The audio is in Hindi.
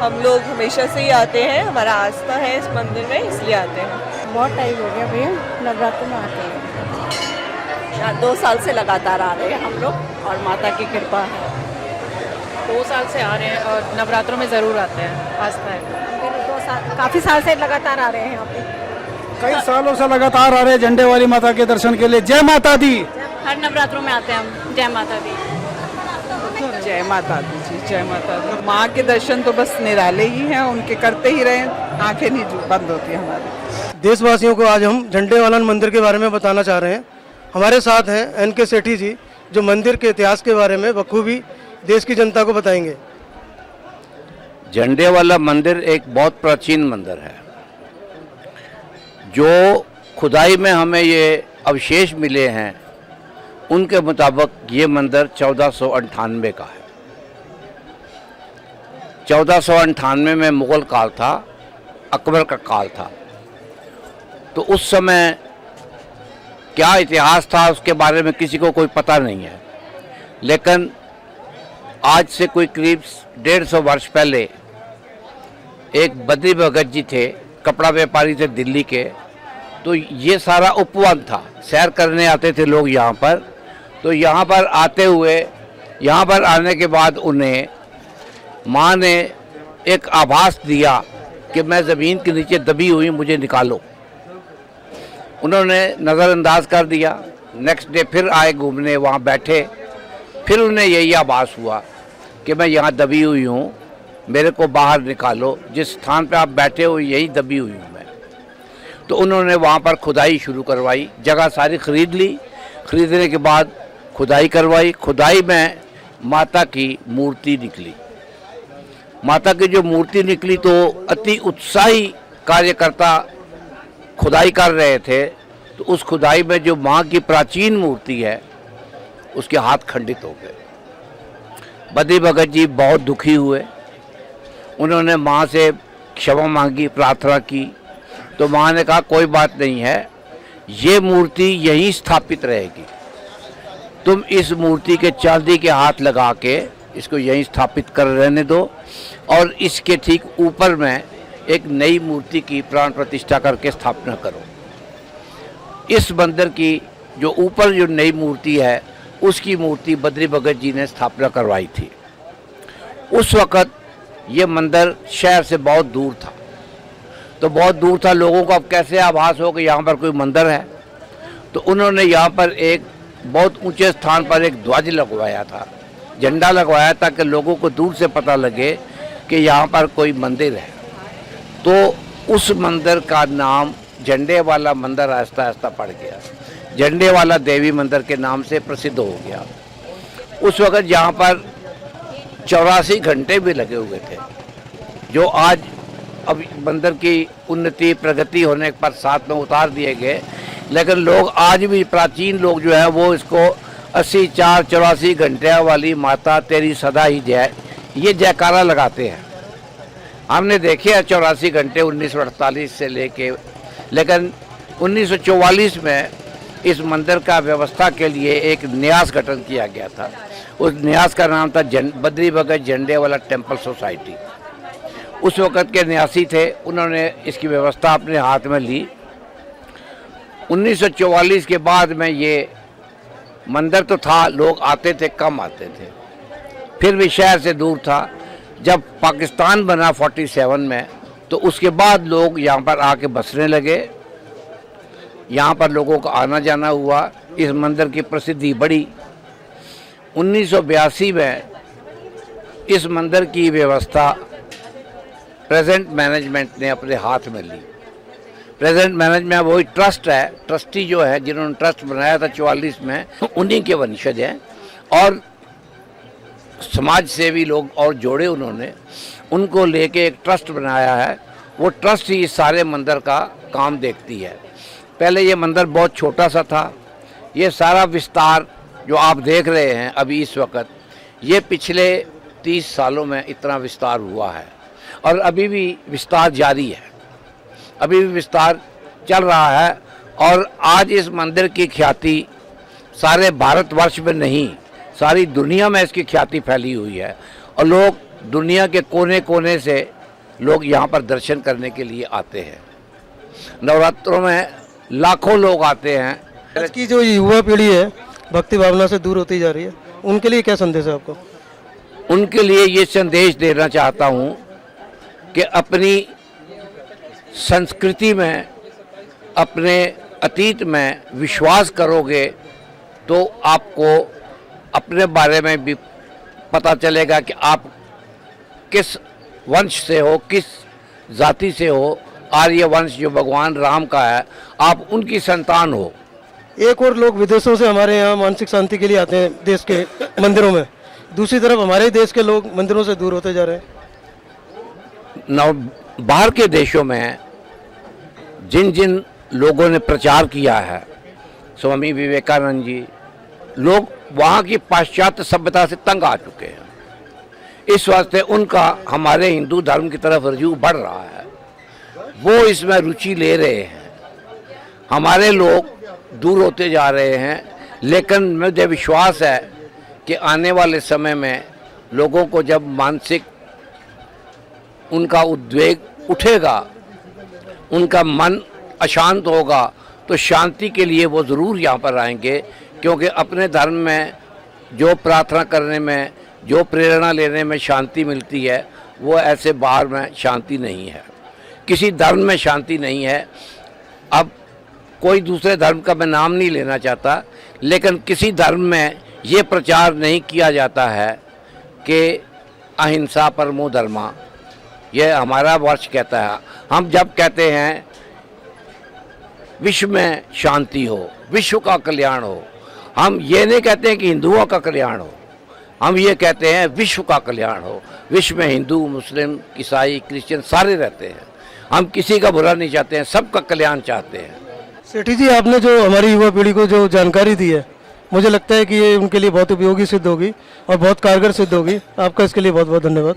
हम लोग हमेशा से ही आते हैं, हमारा आस्था है इस मंदिर में, इसलिए आते हैं। बहुत टाइम हो गया भैया, नवरात्र में आते हैं। 2 साल से लगातार आ रहे हैं हम लोग और माता की कृपा है। 2 साल से आ रहे हैं और नवरात्रों में ज़रूर आते हैं, आस्था है। काफ़ी साल से लगातार आ रहे हैं यहाँ पे। कई सालों से लगातार आ रहे हैं झंडे वाली माता के दर्शन के लिए। जय माता दी। हर नवरात्रों में आते हैं हम। जय माता दी। जय माता दी जी, जय माता दी। माँ के दर्शन तो बस निराले ही हैं, उनके करते ही रहे, आंखें नहीं बंद होती हमारी। देशवासियों को आज हम झंडे वाला मंदिर के बारे में बताना चाह रहे हैं। हमारे साथ हैं NK सेठी जी, जो मंदिर के इतिहास के बारे में बखूबी देश की जनता को बताएंगे। झंडे वाला मंदिर एक बहुत प्राचीन मंदिर है। जो खुदाई में हमें ये अवशेष मिले हैं उनके मुताबिक ये मंदिर 1498 का है। 1498 में मुग़ल काल था, अकबर का काल था। तो उस समय क्या इतिहास था उसके बारे में किसी को कोई पता नहीं है, लेकिन आज से कोई करीब 150 वर्ष पहले एक बद्री भगत जी थे, कपड़ा व्यापारी थे दिल्ली के। तो ये सारा उपवन था, सैर करने आते थे लोग यहाँ पर। तो यहाँ पर आते हुए, यहाँ पर आने के बाद उन्हें माँ ने एक आभास दिया कि मैं ज़मीन के नीचे दबी हुई, मुझे निकालो। उन्होंने नज़रअंदाज कर दिया। नेक्स्ट डे फिर आए घूमने, वहाँ बैठे, फिर उन्हें यही आभास हुआ कि मैं यहाँ दबी हुई हूँ, मेरे को बाहर निकालो, जिस स्थान पे आप बैठे हो यही दबी हुई हूँ मैं। तो उन्होंने वहाँ पर खुदाई शुरू करवाई, जगह सारी खरीद ली। खरीदने के बाद खुदाई करवाई। खुदाई में माता की मूर्ति निकली। माता की जो मूर्ति निकली तो अति उत्साही कार्यकर्ता खुदाई कर रहे थे। तो उस खुदाई में जो माँ की प्राचीन मूर्ति है उसके हाथ खंडित हो गए। बद्री भगत जी बहुत दुखी हुए। उन्होंने माँ से क्षमा मांगी, प्रार्थना की। तो माँ ने कहा कोई बात नहीं है, ये मूर्ति यहीं स्थापित रहेगी, तुम इस मूर्ति के चांदी के हाथ लगा के इसको यहीं स्थापित कर रहने दो, और इसके ठीक ऊपर में एक नई मूर्ति की प्राण प्रतिष्ठा करके स्थापना करो। इस मंदिर की जो ऊपर जो नई मूर्ति है उसकी मूर्ति बद्री भगत जी ने स्थापना करवाई थी। उस वक़्त ये मंदिर शहर से बहुत दूर था। तो बहुत दूर था, लोगों को अब कैसे आभास हो कि यहाँ पर कोई मंदिर है। तो उन्होंने यहाँ पर एक बहुत ऊंचे स्थान पर एक ध्वज लगवाया था, झंडा लगवाया, ताकि लोगों को दूर से पता लगे कि यहाँ पर कोई मंदिर है। तो उस मंदिर का नाम झंडे वाला मंदिर आहिस्ता आहिस्ता पड़ गया, झंडे वाला देवी मंदिर के नाम से प्रसिद्ध हो गया। उस वक़्त यहाँ पर 84 घंटे भी लगे हुए थे, जो आज अब मंदिर की उन्नति प्रगति होने पर साथ में उतार दिए गए। लेकिन लोग आज भी, प्राचीन लोग जो है वो इसको 84 घंटे वाली माता तेरी सदा ही जय, ये जयकारा लगाते हैं। हमने देखे हैं 84 घंटे 1948 से लेके, लेकिन 1944 में इस मंदिर का व्यवस्था के लिए एक न्यास गठन किया गया था। उस न्यास का नाम था बद्री भगत झंडे वाला टेम्पल सोसाइटी। उस वक़्त के न्यासी थे, उन्होंने इसकी व्यवस्था अपने हाथ में ली। 1944 के बाद में ये मंदिर तो था, लोग आते थे, कम आते थे, फिर भी शहर से दूर था। जब पाकिस्तान बना 47 में, तो उसके बाद लोग यहाँ पर आके बसने लगे। यहाँ पर लोगों का आना जाना हुआ, इस मंदिर की प्रसिद्धि बढ़ी। 1982 में इस मंदिर की व्यवस्था प्रेजेंट मैनेजमेंट ने अपने हाथ में ली। प्रेजेंट मैनेजमेंट वही ट्रस्ट है, ट्रस्टी जो है जिन्होंने ट्रस्ट बनाया था 44 में, उन्हीं के वंशज हैं। और समाज सेवी लोग और जोड़े उन्होंने, उनको लेके एक ट्रस्ट बनाया है। वो ट्रस्ट ही इस सारे मंदिर का काम देखती है। पहले ये मंदिर बहुत छोटा सा था। ये सारा विस्तार जो आप देख रहे हैं अभी इस वक्त, ये पिछले 30 सालों में इतना विस्तार हुआ है और अभी भी विस्तार जारी है, अभी भी विस्तार चल रहा है। और आज इस मंदिर की ख्याति सारे भारतवर्ष में नहीं, सारी दुनिया में इसकी ख्याति फैली हुई है और लोग दुनिया के कोने कोने से लोग यहाँ पर दर्शन करने के लिए आते हैं। नवरात्रों में लाखों लोग आते हैं। आज की जो युवा पीढ़ी है भक्ति भावना से दूर होती जा रही है, उनके लिए क्या संदेश है आपको? उनके लिए ये संदेश देना चाहता हूँ कि अपनी संस्कृति में, अपने अतीत में विश्वास करोगे तो आपको अपने बारे में भी पता चलेगा कि आप किस वंश से हो, किस जाति से हो। आर्य वंश जो भगवान राम का है, आप उनकी संतान हो। एक और लोग विदेशों से हमारे यहाँ मानसिक शांति के लिए आते हैं देश के मंदिरों में, दूसरी तरफ हमारे ही देश के लोग मंदिरों से दूर होते जा रहे हैं। बाहर के देशों में जिन जिन लोगों ने प्रचार किया है, स्वामी विवेकानंद जी, लोग वहाँ की पाश्चात्य सभ्यता से तंग आ चुके हैं। इस वास्ते उनका हमारे हिंदू धर्म की तरफ रुझान बढ़ रहा है, वो इसमें रुचि ले रहे हैं। हमारे लोग दूर होते जा रहे हैं, लेकिन मुझे विश्वास है कि आने वाले समय में लोगों को जब मानसिक उनका उद्वेग उठेगा, उनका मन अशांत होगा, तो शांति के लिए वो ज़रूर यहाँ पर आएंगे। क्योंकि अपने धर्म में जो प्रार्थना करने में, जो प्रेरणा लेने में शांति मिलती है, वो ऐसे बाहर में शांति नहीं है। किसी धर्म में शांति नहीं है। अब कोई दूसरे धर्म का मैं नाम नहीं लेना चाहता, लेकिन किसी धर्म में ये प्रचार नहीं किया जाता है कि अहिंसा परमो धर्मा, ये हमारा वर्ष कहता है। हम जब कहते हैं विश्व में शांति हो, विश्व का कल्याण हो, हम ये नहीं कहते हैं कि हिंदुओं का कल्याण हो, हम ये कहते हैं विश्व का कल्याण हो। विश्व में हिंदू, मुस्लिम, ईसाई, क्रिश्चियन सारे रहते हैं। हम किसी का बुरा नहीं चाहते हैं, सबका कल्याण चाहते हैं। सेठी जी, आपने जो हमारी युवा पीढ़ी को जो जानकारी दी है, मुझे लगता है कि ये उनके लिए बहुत उपयोगी सिद्ध होगी और बहुत कारगर सिद्ध होगी। आपका इसके लिए बहुत बहुत धन्यवाद।